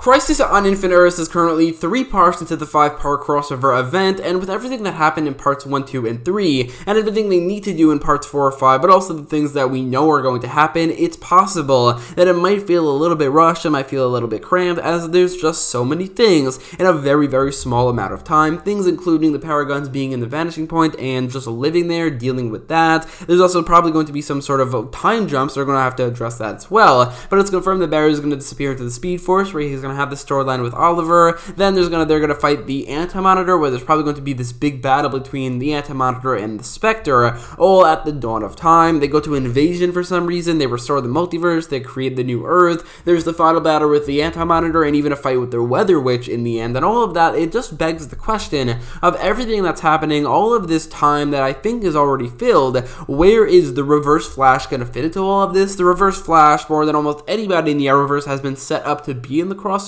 Crisis on Infinite Earths is currently 3 parts into the 5-part crossover event, and with everything that happened in parts 1, 2, and 3, and everything they need to do in parts 4 or 5, but also the things that we know are going to happen, it's possible that it might feel a little bit rushed, it might feel a little bit cramped, as there's just so many things in a very, very small amount of time. Things including the Paragons being in the vanishing point and just living there, dealing with that. There's also probably going to be some sort of time jumps, so they're going to have to address that as well. But it's confirmed that Barry is going to disappear into the Speed Force, where he's going to have the storyline with Oliver. Then they're going to fight the AntiMonitor, where there's probably going to be this big battle between the AntiMonitor and the Spectre, all at the dawn of time. They go to Invasion for some reason. They restore the multiverse. They create the new Earth. There's the final battle with the AntiMonitor, and even a fight with their Weather Witch in the end. And all of that, it just begs the question of everything that's happening, all of this time that I think is already filled. Where is the Reverse Flash going to fit into all of this? The Reverse Flash, more than almost anybody in the Arrowverse, has been set up to be in the crossover,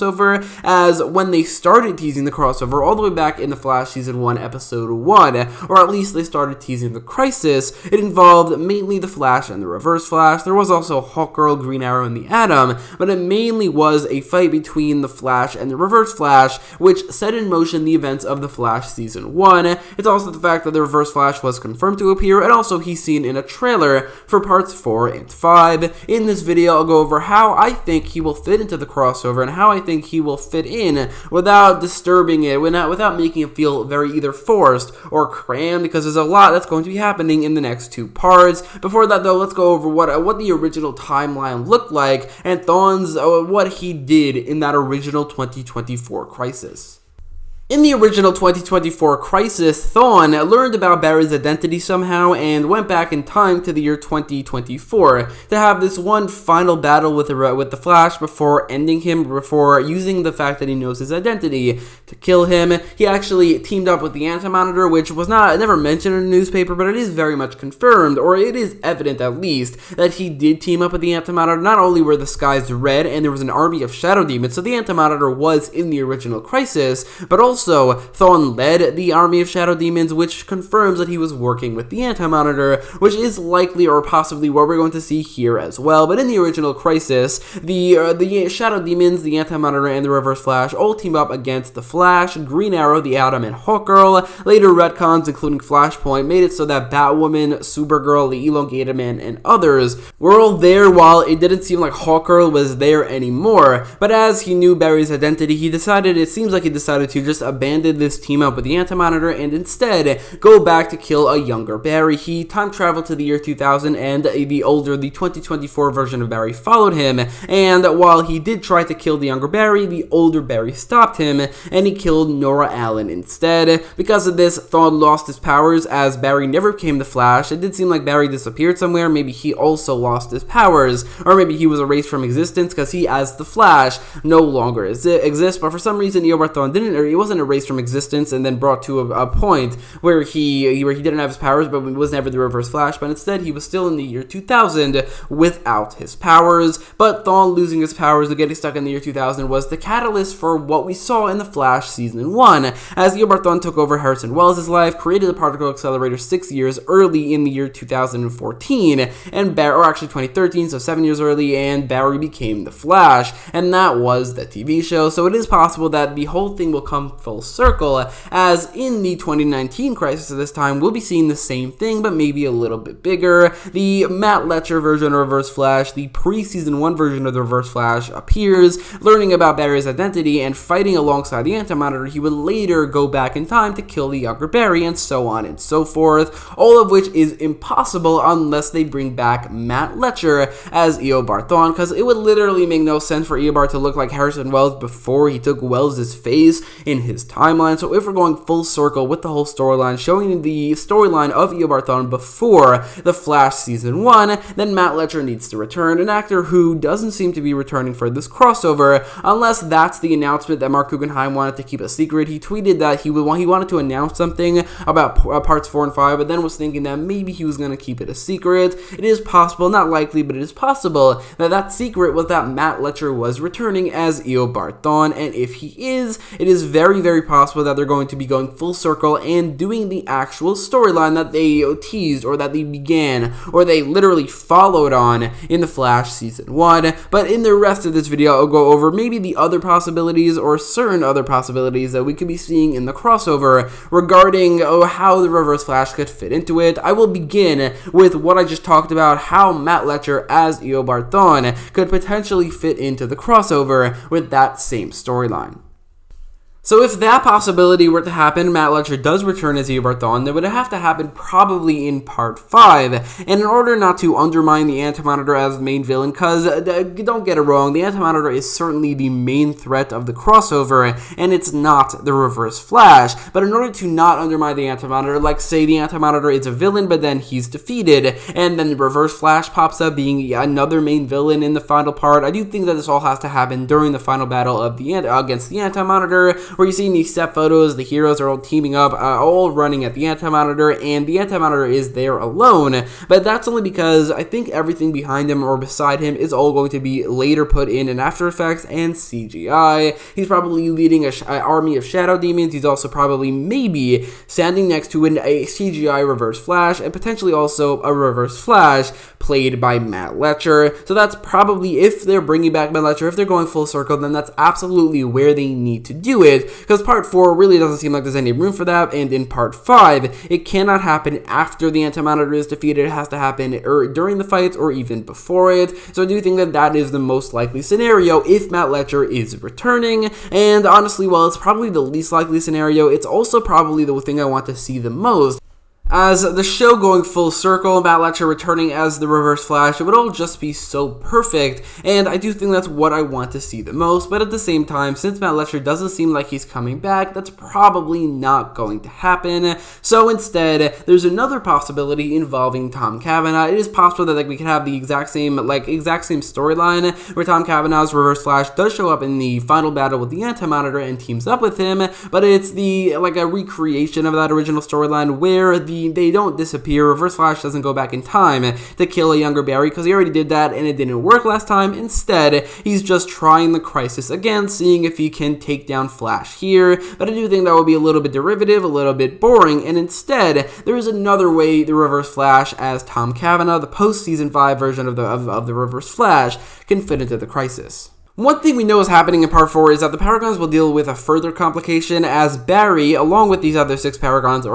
as when they started teasing the crossover all the way back in the Flash Season 1, Episode 1, or at least they started teasing the Crisis, it involved mainly the Flash and the Reverse Flash. There was also Hawkgirl, Green Arrow, and the Atom, but it mainly was a fight between the Flash and the Reverse Flash, which set in motion the events of the Flash Season 1. It's also the fact that the Reverse Flash was confirmed to appear, and also he's seen in a trailer for parts 4 and 5. In this video, I'll go over how I think he will fit into the crossover, and how I think he will fit in without disturbing it, without making it feel very either forced or crammed, because there's a lot that's going to be happening in the next 2 parts. Before that, though, let's go over what the original timeline looked like, and Thawne's what he did in that original 2024 Crisis. In the original 2024 Crisis, Thawne learned about Barry's identity somehow and went back in time to the year 2024 to have this one final battle with the Flash before ending him, before using the fact that he knows his identity to kill him. He actually teamed up with the AntiMonitor, which was never mentioned in the newspaper, but it is very much confirmed, or it is evident at least, that he did team up with the AntiMonitor. Not only were the skies red and there was an army of shadow demons, so the AntiMonitor was in the original Crisis, but also Thawne led the army of shadow demons, which confirms that he was working with the AntiMonitor, which is likely or possibly what we're going to see here as well. But in the original Crisis, the shadow demons, the AntiMonitor, and the Reverse Flash all team up against the Flash, Green Arrow, the Atom, and Hawkgirl. Later retcons, including Flashpoint, made it so that Batwoman, Supergirl, the Elongated Man, and others were all there, while it didn't seem like Hawkgirl was there anymore. But as he knew Barry's identity, it seems like he decided to just abandon this team up with the AntiMonitor and instead go back to kill a younger Barry. He time traveled to the year 2000, and the 2024 version of Barry followed him, and while he did try to kill the younger Barry, the older Barry stopped him, and he killed Nora Allen instead. Because of this, Thawne lost his powers, as Barry never became the Flash. It did seem like Barry disappeared somewhere. Maybe he also lost his powers, or maybe he was erased from existence, because he, as the Flash, no longer exists. But for some reason, Eobard Thawne he wasn't erased from existence and then brought to a point where he didn't have his powers, but he was never the Reverse Flash, but instead he was still in the year 2000 without his powers. But Thawne losing his powers and getting stuck in the year 2000 was the catalyst for what we saw in the Flash Season 1, as Eobard Thawne took over Harrison Wells' life, created the particle accelerator 6 years early in the year 2014, or actually 2013, so 7 years early, and Barry became the Flash, and that was the TV show. So it is possible that the whole thing will come full circle, as in the 2019 Crisis at this time, we'll be seeing the same thing, but maybe a little bit bigger. The Matt Letcher version of Reverse Flash, the pre-Season 1 version of the Reverse Flash, appears, learning about Barry's identity and fighting alongside the AntiMonitor. He would later go back in time to kill the younger Barry, and so on and so forth, all of which is impossible unless they bring back Matt Letcher as Eobard Thawne, because it would literally make no sense for Eobard to look like Harrison Wells before he took Wells' face in his timeline. So if we're going full circle with the whole storyline, showing the storyline of Eobard Thawne before the Flash Season 1, then Matt Letcher needs to return, an actor who doesn't seem to be returning for this crossover, unless that's the announcement that Mark Guggenheim wanted to keep a secret. He tweeted that he wanted to announce something about parts 4 and 5, but then was thinking that maybe he was going to keep it a secret. It is possible, not likely, but it is possible that secret was that Matt Letcher was returning as Eobard Thawne, and if he is, it is very, very possible that they're going to be going full circle and doing the actual storyline that they teased, or that they began, or they literally followed on in The Flash Season 1. But in the rest of this video, I'll go over maybe the other possibilities, or certain other possibilities that we could be seeing in the crossover regarding how the Reverse Flash could fit into it. I will begin with what I just talked about, how Matt Letscher as Eobard Thawne could potentially fit into the crossover with that same storyline. So if that possibility were to happen, Matt Letscher does return as Eobard Thawne, that would have to happen probably in Part 5. And in order not to undermine the AntiMonitor as the main villain, because don't get it wrong, the AntiMonitor is certainly the main threat of the crossover, and it's not the Reverse Flash. But in order to not undermine the AntiMonitor, like say the AntiMonitor is a villain, but then he's defeated, and then the Reverse Flash pops up being another main villain in the final part, I do think that this all has to happen during the final battle of against the AntiMonitor, where you see in these set photos, the heroes are all teaming up, all running at the AntiMonitor, and the AntiMonitor is there alone. But that's only because I think everything behind him or beside him is all going to be later put in After Effects and CGI. He's probably leading an army of shadow demons. He's also probably maybe standing next to a CGI Reverse Flash, and potentially also a Reverse Flash played by Matt Letscher. So that's probably, if they're bringing back Matt Letscher, if they're going full circle, then that's absolutely where they need to do it, because Part 4 really doesn't seem like there's any room for that, and in Part 5, it cannot happen after the AntiMonitor is defeated. It has to happen during the fights or even before it. So I do think that that is the most likely scenario if Matt Letscher is returning, and honestly, while it's probably the least likely scenario, it's also probably the thing I want to see the most. As the show going full circle, Matt Letscher returning as the Reverse Flash, it would all just be so perfect, and I do think that's what I want to see the most. But at the same time, since Matt Letscher doesn't seem like he's coming back, that's probably not going to happen. So instead, there's another possibility involving Tom Cavanaugh. It is possible that we could have the exact same storyline, where Tom Cavanaugh's Reverse Flash does show up in the final battle with the AntiMonitor and teams up with him, but it's a recreation of that original storyline where they don't disappear. Reverse Flash doesn't go back in time to kill a younger Barry, because he already did that and it didn't work last time. Instead, he's just trying the Crisis again, seeing if he can take down Flash here. But I do think that would be a little bit derivative, a little bit boring, and instead, there is another way the Reverse Flash as Tom Cavanaugh, the post-Season 5 version of the Reverse Flash, can fit into the Crisis. One thing we know is happening in Part 4 is that the Paragons will deal with a further complication, as Barry, along with these other 6 Paragons,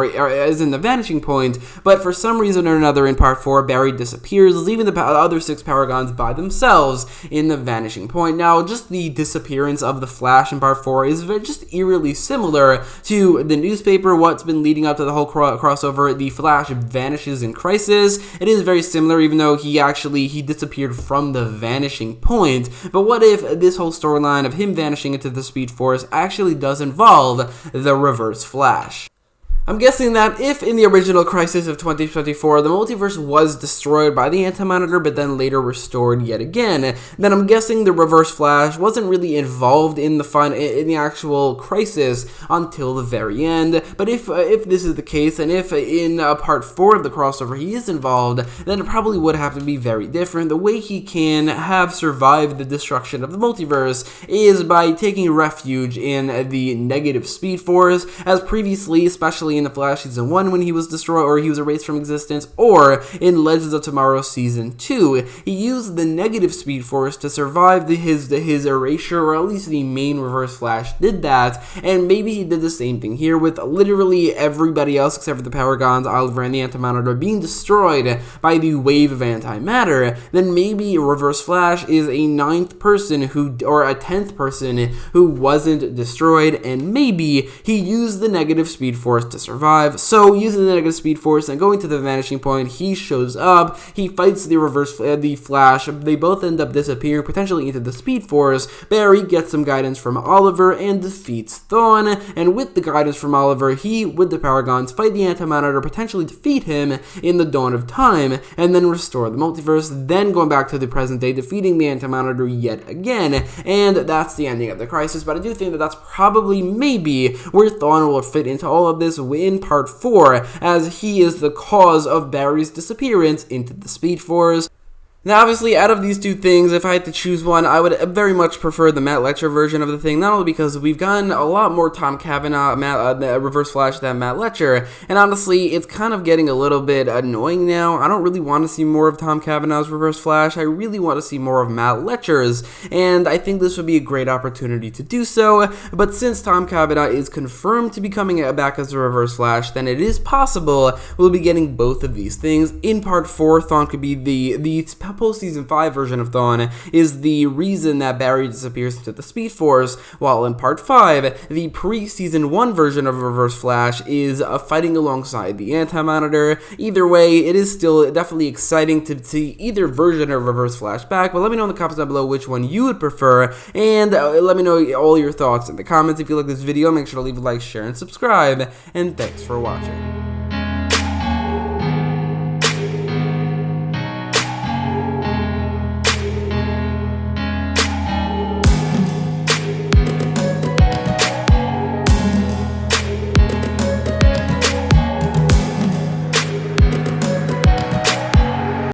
is in the Vanishing Point, but for some reason or another in Part 4, Barry disappears, leaving the other 6 Paragons by themselves in the Vanishing Point. Now, just the disappearance of the Flash in Part 4 is just eerily similar to the newspaper, what's been leading up to the whole crossover. The Flash vanishes in Crisis. It is very similar, even though he disappeared from the Vanishing Point. But what if this whole storyline of him vanishing into the Speed Force actually does involve the Reverse Flash? I'm guessing that if in the original Crisis of 2024, the multiverse was destroyed by the AntiMonitor but then later restored yet again, then I'm guessing the Reverse Flash wasn't really involved in the actual Crisis until the very end. But if this is the case, and if in Part 4 of the crossover he is involved, then it probably would have to be very different. The way he can have survived the destruction of the multiverse is by taking refuge in the negative Speed Force, as previously, especially in The Flash Season 1 when he was destroyed or he was erased from existence, or in Legends of Tomorrow Season 2. He used the negative Speed Force to survive his erasure, or at least the main Reverse Flash did that, and maybe he did the same thing here with literally everybody else except for the Paragons, Oliver, and the AntiMonitor being destroyed by the wave of antimatter. Then maybe Reverse Flash is a 9th person or a 10th person who wasn't destroyed, and maybe he used the negative Speed Force to survive. So using the negative Speed Force and going to the Vanishing Point, he shows up, he fights the Flash, they both end up disappearing, potentially into the Speed Force. Barry gets some guidance from Oliver and defeats Thawne, and with the guidance from Oliver, he, with the Paragons, fight the AntiMonitor, potentially defeat him in the dawn of time, and then restore the multiverse, then going back to the present day, defeating the AntiMonitor yet again, and that's the ending of the Crisis. But I do think that that's probably maybe where Thawne will fit into all of this in Part 4, as he is the cause of Barry's disappearance into the Speed Force. Now, obviously, out of these two things, if I had to choose one, I would very much prefer the Matt Letcher version of the thing, not only because we've gotten a lot more Tom Cavanaugh Reverse Flash than Matt Letcher, and honestly, it's kind of getting a little bit annoying now. I don't really want to see more of Tom Cavanaugh's Reverse Flash. I really want to see more of Matt Letcher's, and I think this would be a great opportunity to do so. But since Tom Cavanaugh is confirmed to be coming back as a Reverse Flash, then it is possible we'll be getting both of these things. In Part 4, Thawne could be the post-season 5 version of Thawne is the reason that Barry disappears into the Speed Force, while in Part 5, the pre-season 1 version of Reverse Flash is fighting alongside the AntiMonitor. Either way, it is still definitely exciting to see either version of Reverse Flash back, but let me know in the comments down below which one you would prefer, and let me know all your thoughts in the comments. If you like this video, make sure to leave a like, share, and subscribe, and thanks for watching.